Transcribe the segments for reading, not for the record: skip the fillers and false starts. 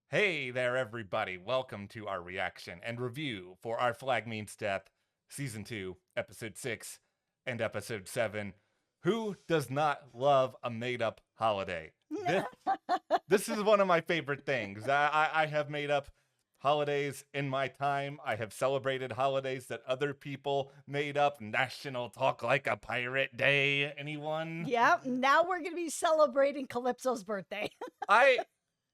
Hey there, everybody. Welcome to our reaction and review for Our Flag Means Death, Season 2, Episode 6, and Episode 7. Who does not love a made up holiday? This is one of my favorite things. I have made up holidays in my time. I have celebrated holidays that other people made up. National Talk Like a Pirate Day. Anyone? Yeah, now we're going to be celebrating Calypso's birthday. I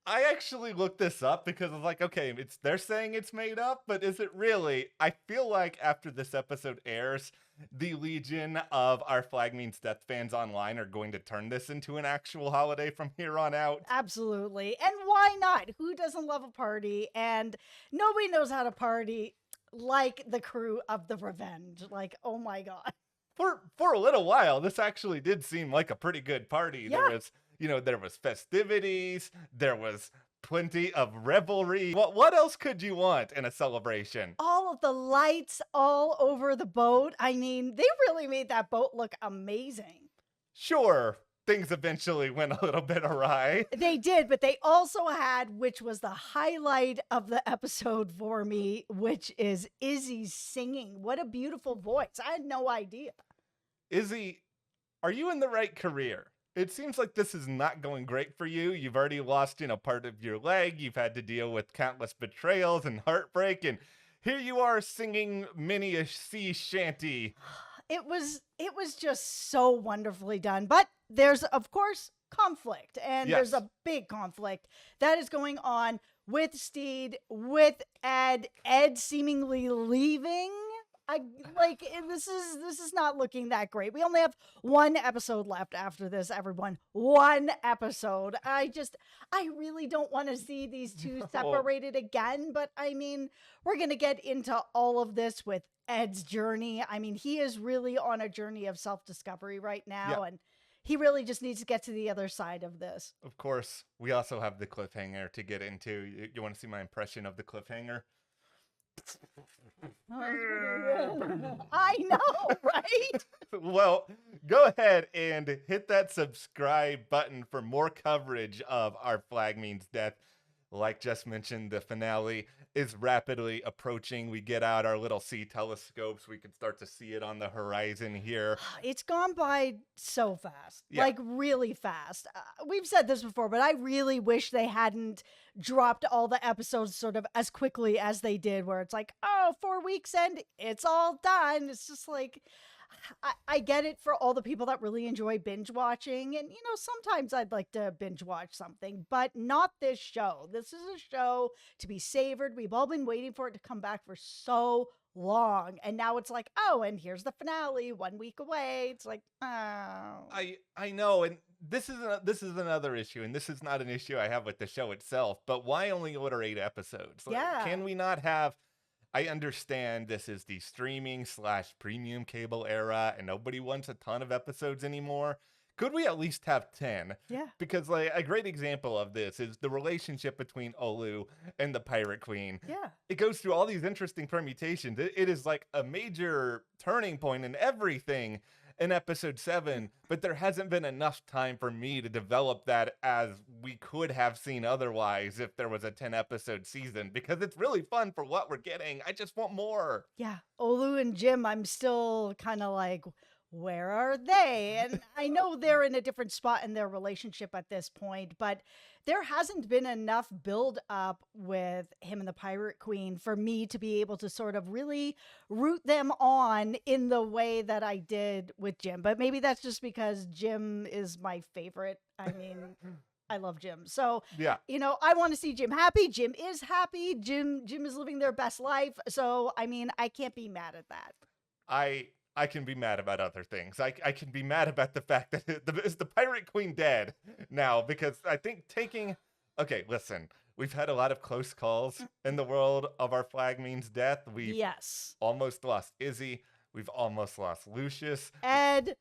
I actually looked this up because I was like, okay, they're saying it's made up, but is it really? I feel like after this episode airs, the legion of Our Flag Means Death fans online are going to turn this into an actual holiday from here on out. Absolutely. And why not? Who doesn't love a party? And nobody knows how to party like the crew of the Revenge. Like, oh my God. For a little while, this actually did seem like a pretty good party. Yeah. There was festivities, there was plenty of revelry. What else could you want in a celebration? All of the lights all over the boat. I mean, they really made that boat look amazing. Sure, things eventually went a little bit awry. They did, but they also had, which was the highlight of the episode for me, which is Izzy singing. What a beautiful voice. I had no idea. Izzy, are you in the right career? It seems like this is not going great for you. You've already lost, part of your leg. You've had to deal with countless betrayals and heartbreak, and here you are singing many a sea shanty. It was just so wonderfully done. But there's of course conflict, and there's Yes. a big conflict that is going on with Stede, with Ed seemingly leaving. This is not looking that great. We only have one episode left after this, everyone. One episode. I really don't want to see these two separated again, but I mean, we're going to get into all of this with Ed's journey. I mean, he is really on a journey of self-discovery right now, Yeah. and he really just needs to get to the other side of this. Of course, we also have the cliffhanger to get into. You want to see my impression of the cliffhanger? I know, right? Well, go ahead and hit that subscribe button for more coverage of Our Flag Means Death. Like Jess mentioned, the finale is rapidly approaching. We get out our little sea telescopes. We can start to see it on the horizon here. It's gone by so fast, Yeah. like really fast. We've said this before, but I really wish they hadn't dropped all the episodes sort of as quickly as they did, where it's like, oh, 4 weeks and it's all done. It's just like, I get it for all the people that really enjoy binge watching. And, sometimes I'd like to binge watch something, but not this show. This is a show to be savored. We've all been waiting for it to come back for so long. And now it's like, oh, and here's the finale 1 week away. It's like, oh. I know, and this is another issue, and this is not an issue I have with the show itself. But why only order 8 episodes? Like, Yeah. can we not have? I understand this is the streaming / premium cable era, and nobody wants a ton of episodes anymore. Could we at least have 10? Yeah. Because like a great example of this is the relationship between Olu and the Pirate Queen. Yeah. It goes through all these interesting permutations. It is like a major turning point in everything in episode 7, but there hasn't been enough time for me to develop that as we could have seen otherwise if there was a 10 episode season, because it's really fun for what we're getting. I just want more. Yeah. Olu and Jim, I'm still kind of like, where are they? And I know they're in a different spot in their relationship at this point, but there hasn't been enough build up with him and the Pirate Queen for me to be able to sort of really root them on in the way that I did with Jim. But maybe that's just because Jim is my favorite. I mean, I love Jim. So, Yeah. I want to see Jim happy. Jim is happy. Jim is living their best life. So, I mean, I can't be mad at that. I can be mad about other things. I can be mad about the fact that is the Pirate Queen dead now, because I think okay, listen, we've had a lot of close calls in the world of Our Flag Means Death. We've Yes. almost lost Izzy. We've almost lost Lucius. Ed.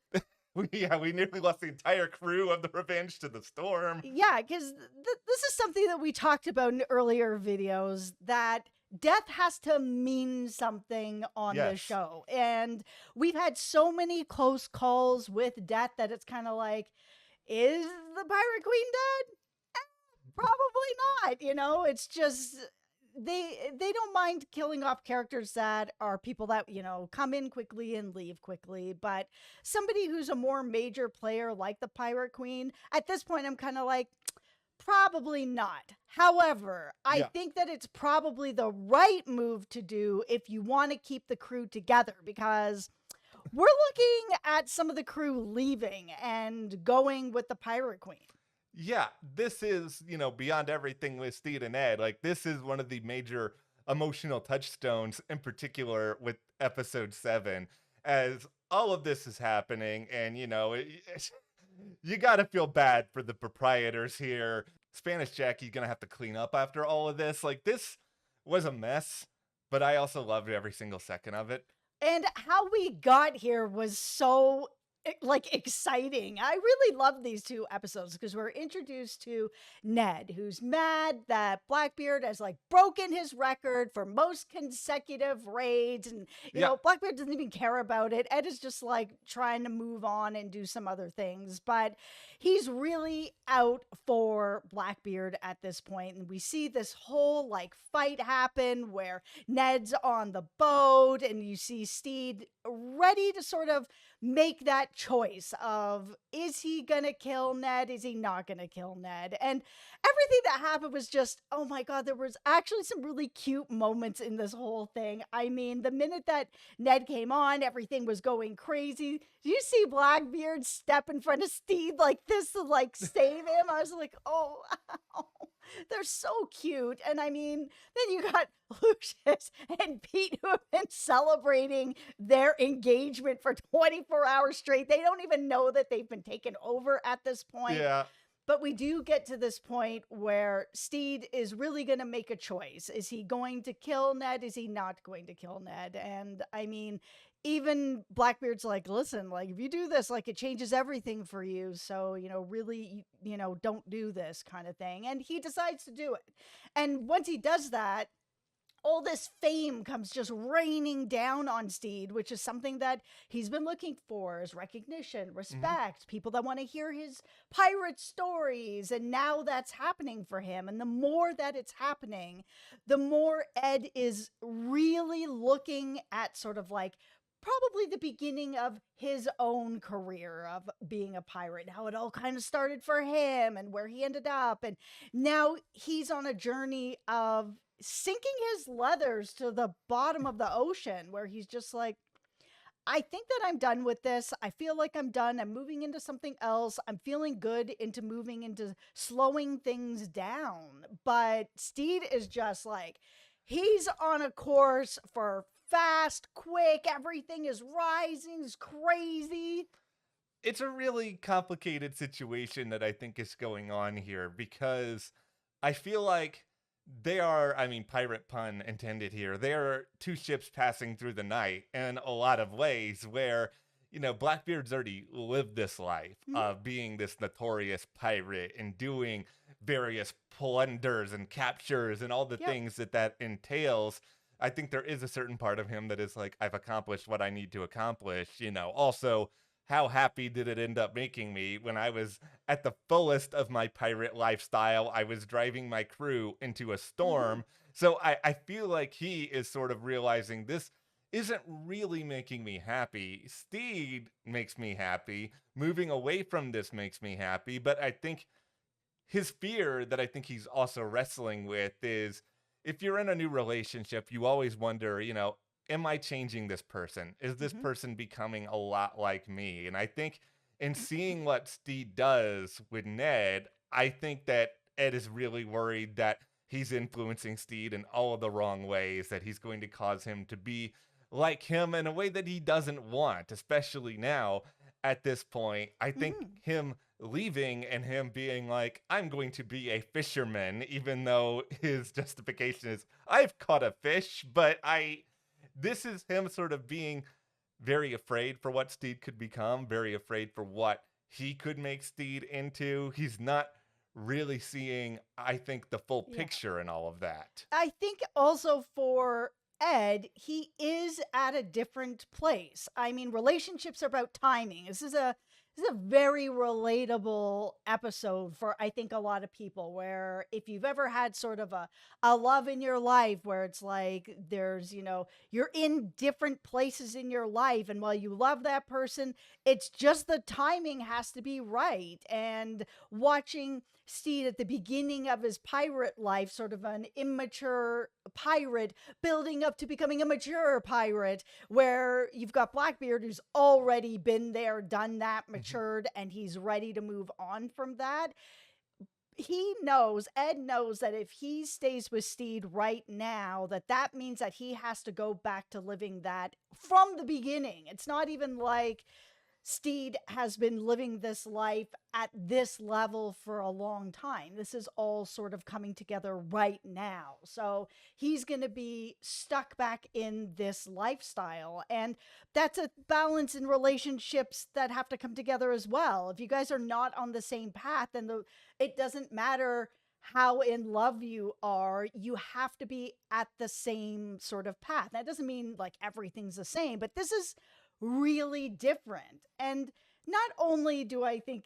We nearly lost the entire crew of the Revenge to the Storm. Yeah, because this is something that we talked about in earlier videos, that death has to mean something on the Yes. show. And we've had so many close calls with death that it's kind of like, is the Pirate Queen dead? Probably not. It's just they don't mind killing off characters that are people that come in quickly and leave quickly, but somebody who's a more major player like the Pirate Queen, at this point I'm kind of like, probably not. However, I Yeah. think that it's probably the right move to do if you want to keep the crew together, because we're looking at some of the crew leaving and going with the Pirate Queen. Yeah, this is, beyond everything with Stede and Ed. Like, this is one of the major emotional touchstones, in particular with episode 7, as all of this is happening. And, you got to feel bad for the proprietors here. Spanish Jackie's going to have to clean up after all of this. Like, this was a mess, but I also loved every single second of it. And how we got here was so exciting. I really love these 2 episodes because we're introduced to Ned, who's mad that Blackbeard has broken his record for most consecutive raids, and Blackbeard doesn't even care about it. Ed is just trying to move on and do some other things, but he's really out for Blackbeard at this point. And we see this whole fight happen where Ned's on the boat and you see Stede ready to sort of make that choice of, is he gonna kill Ned? Is he not gonna kill Ned? And everything that happened was just, oh my God, there was actually some really cute moments in this whole thing. I mean, the minute that Ned came on, everything was going crazy. Did you see Blackbeard step in front of Steve like this to save him? I was like, oh, they're so cute. And I mean, then you got Lucius and Pete who have been celebrating their engagement for 24 hours straight. They don't even know that they've been taken over at this point. Yeah. But we do get to this point where Stede is really going to make a choice. Is he going to kill Ned? Is he not going to kill Ned? And I mean, even Blackbeard's like, listen, if you do this, it changes everything for you. So, really, don't do this kind of thing. And he decides to do it. And once he does that, all this fame comes just raining down on Stede, which is something that he's been looking for, is recognition, respect, people that want to hear his pirate stories. And now that's happening for him. And the more that it's happening, the more Ed is really looking at sort of probably the beginning of his own career of being a pirate, how it all kind of started for him and where he ended up. And now he's on a journey of sinking his leathers to the bottom of the ocean, where he's just like, I think that I'm done with this. I feel like I'm done. I'm moving into something else. I'm feeling good into moving into slowing things down. But Stede is just he's on a course for fast, quick, everything is rising, is crazy. It's a really complicated situation that I think is going on here, because I feel like they are, pirate pun intended here, they are 2 ships passing through the night in a lot of ways, where, Blackbeard's already lived this life of being this notorious pirate and doing various plunders and captures and all the things that entails. I think there is a certain part of him that is I've accomplished what I need to accomplish. Also, how happy did it end up making me when I was at the fullest of my pirate lifestyle? I was driving my crew into a storm. So I feel like he is sort of realizing this isn't really making me happy. Stede makes me happy. Moving away from this makes me happy. But I think his fear that I think he's also wrestling with is, if you're in a new relationship, you always wonder, am I changing this person? Is this person becoming a lot like me? And I think in seeing what Stede does with Ned, I think that Ed is really worried that he's influencing Stede in all of the wrong ways, that he's going to cause him to be like him in a way that he doesn't want, especially now at this point. I think him leaving and him being like, I'm going to be a fisherman, even though his justification is, I've caught a fish, but this is him sort of being very afraid for what Stede could become, very afraid for what he could make Stede into. He's not really seeing, I think, the full picture in all of that. I think also for Ed, he is at a different place. I mean, relationships are about timing. This is a This is a very relatable episode for, I think, a lot of people, where if you've ever had sort of a love in your life where it's like there's, you're in different places in your life. And while you love that person, it's just the timing has to be right. And watching Steed at the beginning of his pirate life, sort of an immature pirate, building up to becoming a mature pirate, where you've got Blackbeard who's already been there, done that, matured, and he's ready to move on from that. Ed knows that if he stays with Steed right now, that means that he has to go back to living that from the beginning. It's not even like Steed has been living this life at this level for a long time. This is all sort of coming together right now. So he's going to be stuck back in this lifestyle. And that's a balance in relationships that have to come together as well. If you guys are not on the same path, then it doesn't matter how in love you are, you have to be at the same sort of path. That doesn't mean like everything's the same, but this is really different. And not only do I think,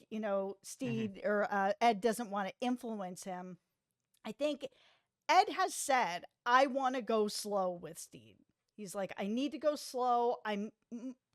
Steve or Ed doesn't want to influence him, I think Ed has said, I want to go slow with Steve. He's like, I need to go slow. I'm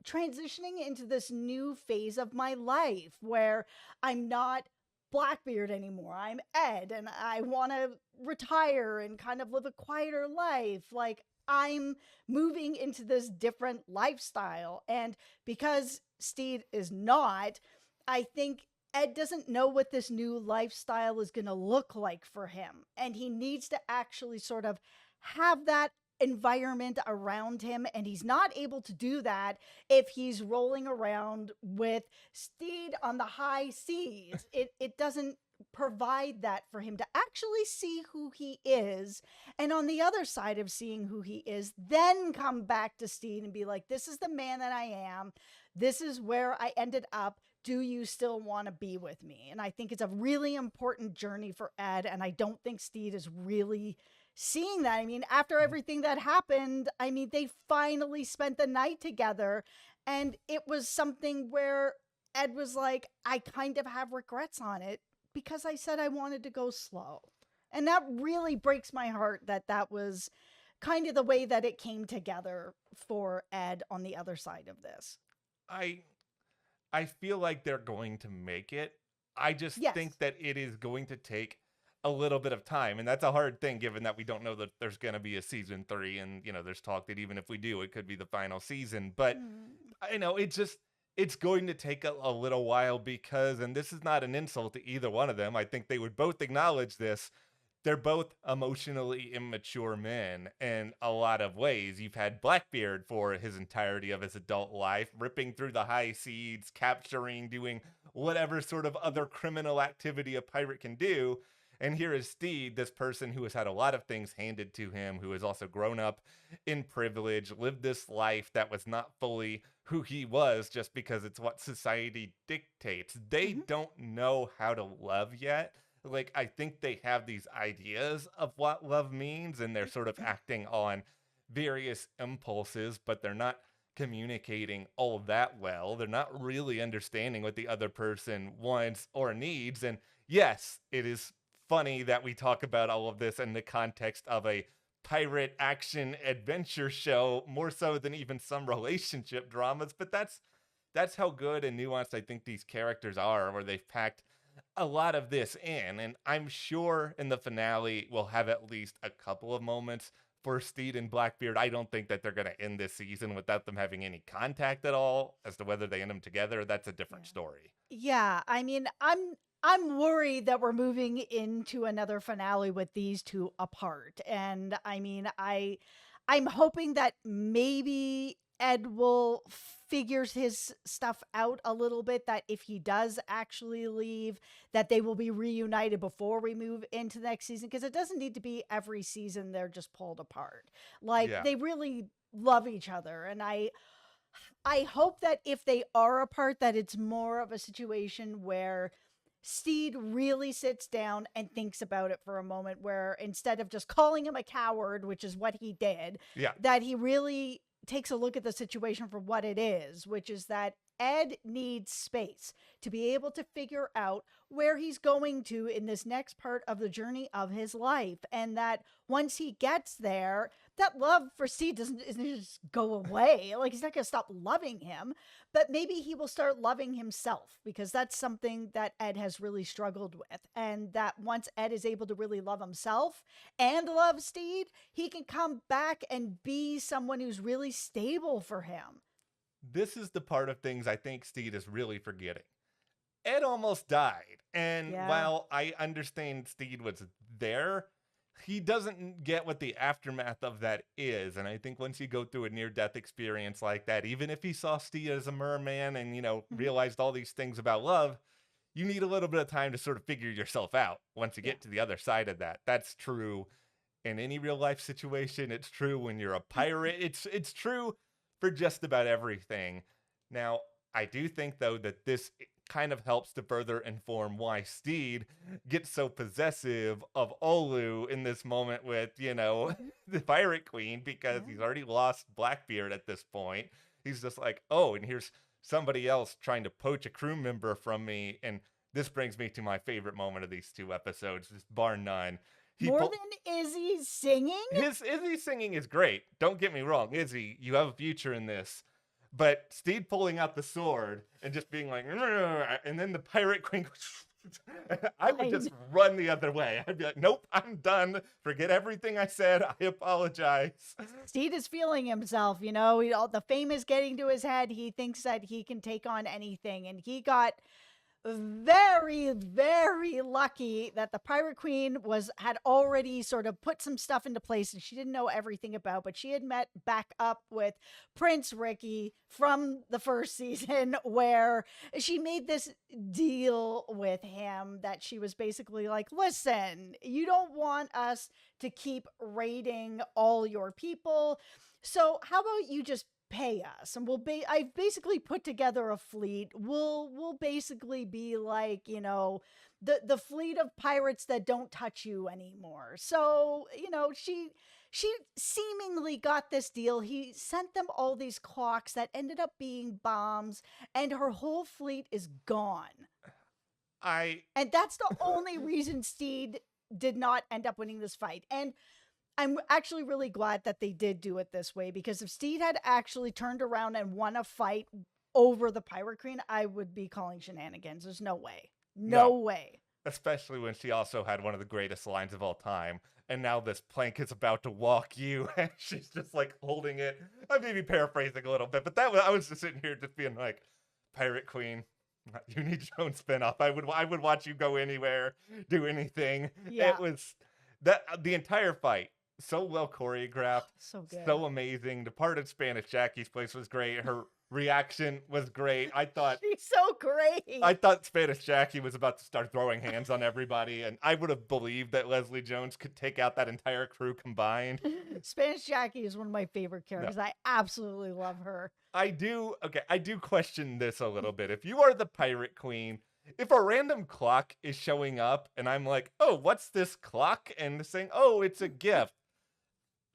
transitioning into this new phase of my life where I'm not Blackbeard anymore. I'm Ed, and I want to retire and kind of live a quieter life. Like, I'm moving into this different lifestyle. And because Steve is not, I think Ed doesn't know what this new lifestyle is going to look like for him. And he needs to actually sort of have that environment around him. And he's not able to do that if he's rolling around with Steed on the high seas. It doesn't provide that for him to actually see who he is, and on the other side of seeing who he is, then come back to Steve and be like, this is the man that I am, this is where I ended up, do you still want to be with me? And I think it's a really important journey for Ed, and I don't think Steve is really seeing that. I mean, after everything that happened, I mean, they finally spent the night together, and it was something where Ed was like, I kind of have regrets on it because I said I wanted to go slow. And that really breaks my heart that was kind of the way that it came together for Ed on the other side of this. I feel like they're going to make it. I just think that it is going to take a little bit of time. And that's a hard thing, given that we don't know that there's going to be a season 3. And, there's talk that even if we do, it could be the final season. But I know it's going to take a little while because, and this is not an insult to either one of them, I think they would both acknowledge this, they're both emotionally immature men in a lot of ways. You've had Blackbeard for his entirety of his adult life, ripping through the high seas, capturing, doing whatever sort of other criminal activity a pirate can do. And here is Stede, this person who has had a lot of things handed to him, who has also grown up in privilege, lived this life that was not fully who he was just because it's what society dictates. They don't know how to love yet. Like, I think they have these ideas of what love means, and they're sort of acting on various impulses, but they're not communicating all that well. They're not really understanding what the other person wants or needs. And yes, it is funny that we talk about all of this in the context of a pirate action adventure show, more so than even some relationship dramas, but that's how good and nuanced I think these characters are, where they've packed a lot of this in. And I'm sure in the finale we'll have at least a couple of moments for Stede and Blackbeard. I don't think that they're going to end this season without them having any contact at all. As to whether they end them together, that's a different story. Yeah, I mean, I'm worried that we're moving into another finale with these two apart. And I mean, I'm hoping that maybe Ed will figures his stuff out a little bit, that if he does actually leave, that they will be reunited before we move into the next season, because it doesn't need to be every season they're just pulled apart. Like, they really love each other, and I hope that if they are apart, that it's more of a situation where Stede really sits down and thinks about it for a moment, where instead of just calling him a coward, which is what he did, that he really takes a look at the situation for what it is, which is that Ed needs space to be able to figure out where he's going to in this next part of the journey of his life. And that once he gets there, that love for Steve doesn't just go away. Like, he's not going to stop loving him, but maybe he will start loving himself, because that's something that Ed has really struggled with. And that once Ed is able to really love himself and love Steve, he can come back and be someone who's really stable for him. This is the part of things I think Stede is really forgetting. Ed almost died. And while I understand Stede was there, he doesn't get what the aftermath of that is. And I think once you go through a near-death experience like that, even if he saw Stede as a merman and, realized all these things about love, you need a little bit of time to sort of figure yourself out once you get to the other side of that. That's true in any real-life situation. It's true when you're a pirate. It's true for just about everything. Now, I do think, though, that this kind of helps to further inform why Stede gets so possessive of Olu in this moment with, the Pirate Queen, because he's already lost Blackbeard at this point. He's just like, oh, and here's somebody else trying to poach a crew member from me. And this brings me to my favorite moment of these 2 episodes, just bar none. More than Izzy's singing? Izzy's singing is great. Don't get me wrong. Izzy, you have a future in this. But Stede pulling out the sword and just being like, and then the Pirate Queen goes, I would just run the other way. I'd be like, nope, I'm done. Forget everything I said. I apologize. Stede is feeling himself, all the fame is getting to his head. He thinks that he can take on anything. And he got very, very lucky that the Pirate Queen had already sort of put some stuff into place and she didn't know everything about, but she had met back up with Prince Ricky from the first season, where she made this deal with him that she was basically like, listen, you don't want us to keep raiding all your people, so how about you just pay us, and I've basically put together a fleet. We'll basically be like, the fleet of pirates that don't touch you anymore. So, she seemingly got this deal. He sent them all these clocks that ended up being bombs, and her whole fleet is gone. And that's the only reason Stede did not end up winning this fight. And I'm actually really glad that they did do it this way, because if Stede had actually turned around and won a fight over the Pirate Queen, I would be calling shenanigans. There's no way. No way. Especially when she also had one of the greatest lines of all time. And now this plank is about to walk you. And she's just like holding it. I may be paraphrasing a little bit, but I was just sitting here just being like, Pirate Queen, you need your own spinoff. I would watch you go anywhere, do anything. Yeah. It was the entire fight. So well choreographed, so good, so amazing. The part of Spanish Jackie's place was great. Her reaction was great. I thought she's so great. I thought Spanish Jackie was about to start throwing hands on everybody, and I would have believed that Leslie Jones could take out that entire crew combined. Spanish Jackie is one of my favorite characters. I absolutely love her. I do question this a little bit. If you are the Pirate Queen, if a random clock is showing up and I'm like, oh, what's this clock? And saying, oh, it's a gift,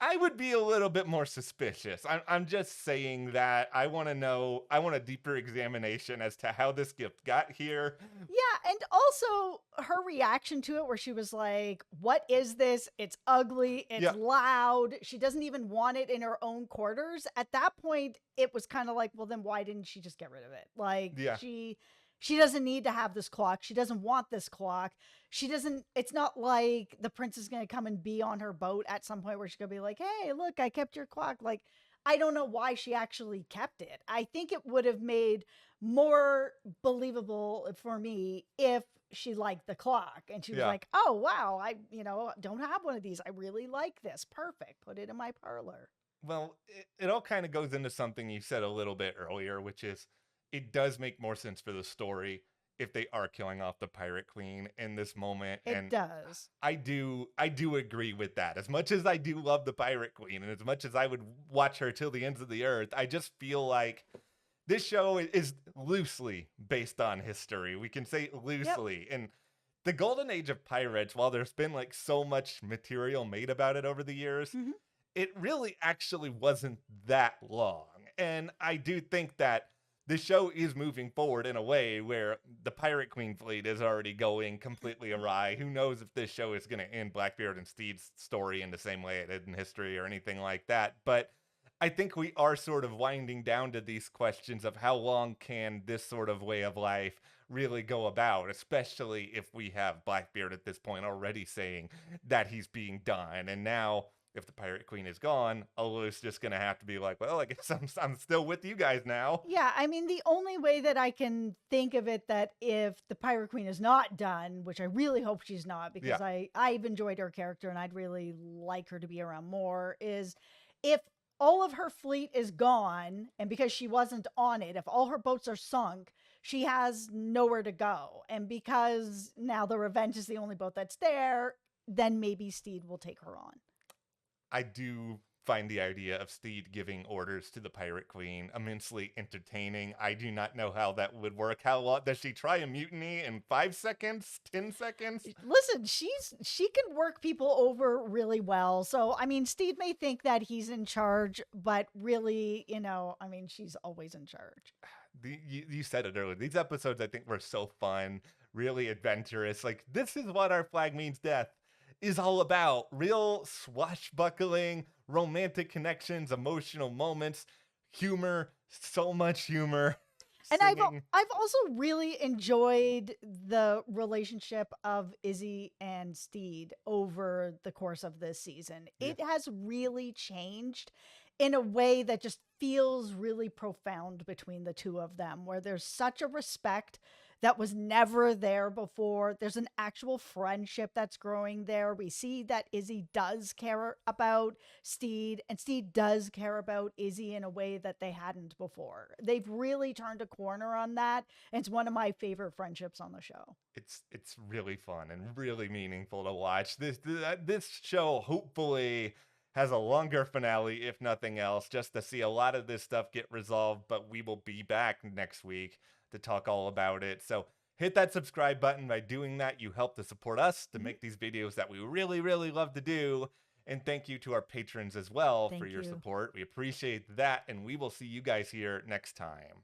I would be a little bit more suspicious. I'm just saying that I want a deeper examination as to how this gift got here. Yeah, and also her reaction to it, where she was like, what is this? It's ugly. It's loud. She doesn't even want it in her own quarters. At that point, it was kind of like, well, then why didn't she just get rid of it? Like, she doesn't need to have this clock. She doesn't want this clock. It's not like the prince is going to come and be on her boat at some point where she's going to be like, hey, look, I kept your clock. Like, I don't know why she actually kept it. I think it would have made more believable for me if she liked the clock and she was like, oh, wow, I don't have one of these. I really like this. Perfect. Put it in my parlor. Well, it all kind of goes into something you said a little bit earlier, which is it does make more sense for the story if they are killing off the Pirate Queen in this moment. It does. I do agree with that. As much as I do love the Pirate Queen and as much as I would watch her till the ends of the earth, I just feel like this show is loosely based on history. We can say loosely. And the golden age of pirates, while there's been like so much material made about it over the years, it really actually wasn't that long. And I do think that the show is moving forward in a way where the Pirate Queen fleet is already going completely awry. Who knows if this show is going to end Blackbeard and Stede's story in the same way it did in history or anything like that. But I think we are sort of winding down to these questions of how long can this sort of way of life really go about, especially if we have Blackbeard at this point already saying that he's being done. And now, if the Pirate Queen is gone, Aloy's just going to have to be like, well, I guess I'm still with you guys now. Yeah, I mean, the only way that I can think of it that if the Pirate Queen is not done, which I really hope she's not, because I've enjoyed her character and I'd really like her to be around more, is if all of her fleet is gone, and because she wasn't on it, if all her boats are sunk, she has nowhere to go. And because now the Revenge is the only boat that's there, then maybe Stede will take her on. I do find the idea of Stede giving orders to the Pirate Queen immensely entertaining. I do not know how that would work. How long does she try a mutiny in 5 seconds, 10 seconds? Listen, she can work people over really well. So I mean, Stede may think that he's in charge, but really, I mean, she's always in charge. You said it earlier. These episodes, I think, were so fun, really adventurous. Like, this is what Our Flag Means Death is all about. Real swashbuckling, romantic connections, emotional moments, humor, so much humor. And I've also really enjoyed the relationship of Izzy and Stede over the course of this season. Yeah. It has really changed in a way that just feels really profound between the two of them, where there's such a respect that was never there before. There's an actual friendship that's growing there. We see that Izzy does care about Stede, and Stede does care about Izzy in a way that they hadn't before. They've really turned a corner on that, and it's one of my favorite friendships on the show. It's really fun and really meaningful to watch. This show hopefully has a longer finale, if nothing else, just to see a lot of this stuff get resolved. But we will be back next week to talk all about it. So hit that subscribe button. By doing that, you help to support us to make these videos that we really, really love to do. And thank you to our patrons as well for your support. We appreciate that. And we will see you guys here next time.